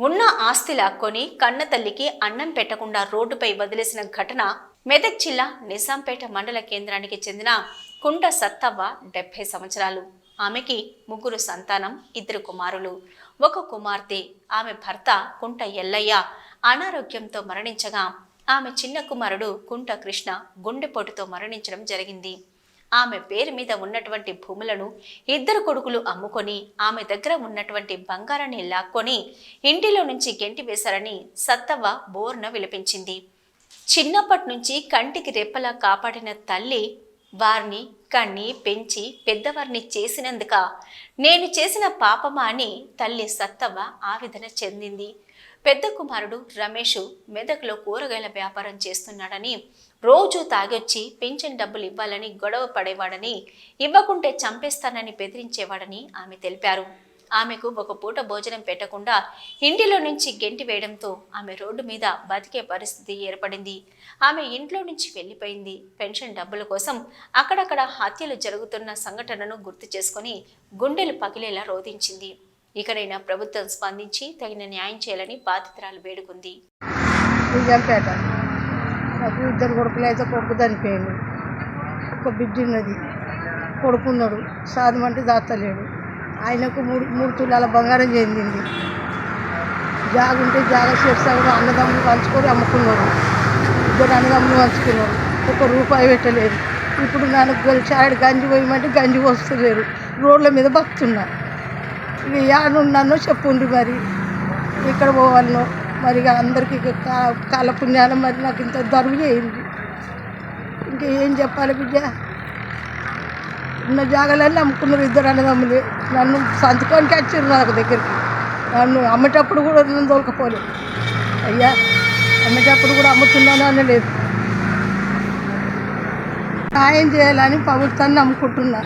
ఉన్న ఆస్తి లాక్కొని కన్న తల్లికి అన్నం పెట్టకుండా రోడ్డుపై వదిలేసిన ఘటన మెదక్ జిల్లా నిజాంపేట మండల కేంద్రానికి చెందిన కుంట సత్తవ్వ 70 సంవత్సరాలు. ఆమెకి ముగ్గురు సంతానం, 2 కుమారులు, 1 కుమార్తె. ఆమె భర్త కుంట ఎల్లయ్య అనారోగ్యంతో మరణించగా ఆమె చిన్న కుమారుడు కుంట కృష్ణ గుండెపోటుతో మరణించడం జరిగింది. ఆమె పేరు మీద ఉన్నటువంటి భూములను 2 కొడుకులు అమ్ముకొని ఆమె దగ్గర ఉన్నటువంటి బంగారాన్ని లాక్కొని ఇంటిలో నుంచి గెంటి వేశారని సత్తవ్వ బోర్న విలపించింది. చిన్నప్పటి నుంచి కంటికి రెప్పలా కాపాడిన తల్లి వారిని కన్ని పెంచి పెద్దవారిని చేసినందుక నేను చేసిన పాపమా అని తల్లి సత్తవ్వ ఆవేదన చెందింది. పెద్ద కుమారుడు రమేష్ మెదక్లో కూరగాయల వ్యాపారం చేస్తున్నాడని, రోజు తాగొచ్చి పింఛన్ డబ్బులు ఇవ్వాలని గొడవ పడేవాడని, ఇవ్వకుంటే చంపేస్తానని బెదిరించేవాడని ఆమె తెలిపారు. ఆమెకు 1 పూట భోజనం పెట్టకుండా ఇంటిలో నుంచి గెంటి వేయడంతో ఆమె రోడ్డు మీద బతికే పరిస్థితి ఏర్పడింది. ఆమె ఇంట్లో నుంచి వెళ్ళిపోయింది. పెన్షన్ డబ్బుల కోసం అక్కడక్కడ హత్యలు జరుగుతున్న సంఘటనను గుర్తు చేసుకుని గుండెలు పగిలేలా రోధించింది. ఇకనైనా ప్రభుత్వం స్పందించి తగిన న్యాయం చేయాలని బాధితురాలు వేడుకుంది. నిజాంపేట నాకు 2 కొడుకులు అయితే కొడుకు చనిపోయాడు, 1 బిడ్డ ఉన్నది, కొడుకున్నాడు, సాధమంటే దాస్తలేడు. ఆయనకు 3 తులాల బంగారం చెందింది. జాగుంటే జాగ చేస్తాడు, అన్నదమ్ములు పంచుకొని అమ్ముకున్నాడు. 2 అన్నదమ్ములు పంచుకున్నాడు, 1 రూపాయి పెట్టలేదు. ఇప్పుడు నన్ను చాడు గంజి పోయమంటే గంజి వస్తలేరు, రోడ్ల మీద బతున్నా. ఇక యాడున్నానో చెప్పుండ్రి, మరి ఇక్కడ పోవాలనో మరి అందరికీ కాల పుణ్యానం మరి నాకు ఇంత దరువు చేయింది. ఇంకేం చెప్పాలి బిడ్డ? ఉన్న జాగాలన్నీ అమ్ముకున్నారు 2 అన్నదమ్ములే. నన్ను సంతకానికి వచ్చారు నాకు దగ్గరికి. నన్ను అమ్మేటప్పుడు కూడా నన్ను దొరకపోలేదు. అయ్యా అమ్మేటప్పుడు కూడా అమ్ముతున్నాను అనలేదు. సాయం చేయాలని ప్రభుత్వాన్ని నమ్ముకుంటున్నా.